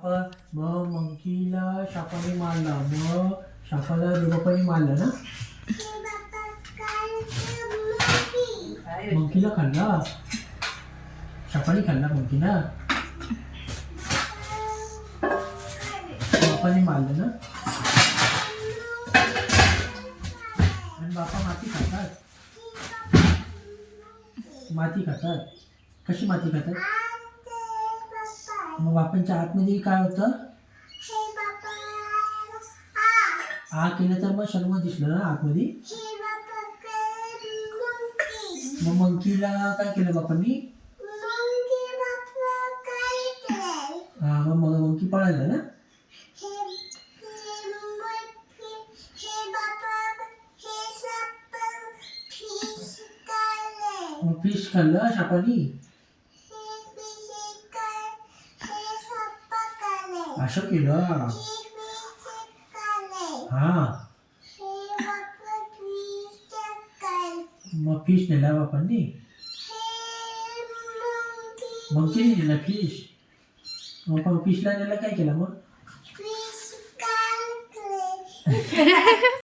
मग मंकीला सापाने मारला, मग सापाला देवबापाने मारलं ना. मंकीला खाल्ला, सापाने खाल्ला मंकीला, बापाने मारलं ना. आणि बापा माती खातात, माती खातात. कशी माती खातात? मग बापांच्या आतमध्ये काय होतं? आ केलं तर मग शर्म दिसलं ना आतमध्ये. मग मंकीला काय केलं बापांनी? हा, मग मंकी पळाला ना. मग फिश खाल्लं सापानी. असं केलं. हा, मग फिश नेला बापांनी. मंकीने नेला फिश. मग फिशला नेला काय केलं मग?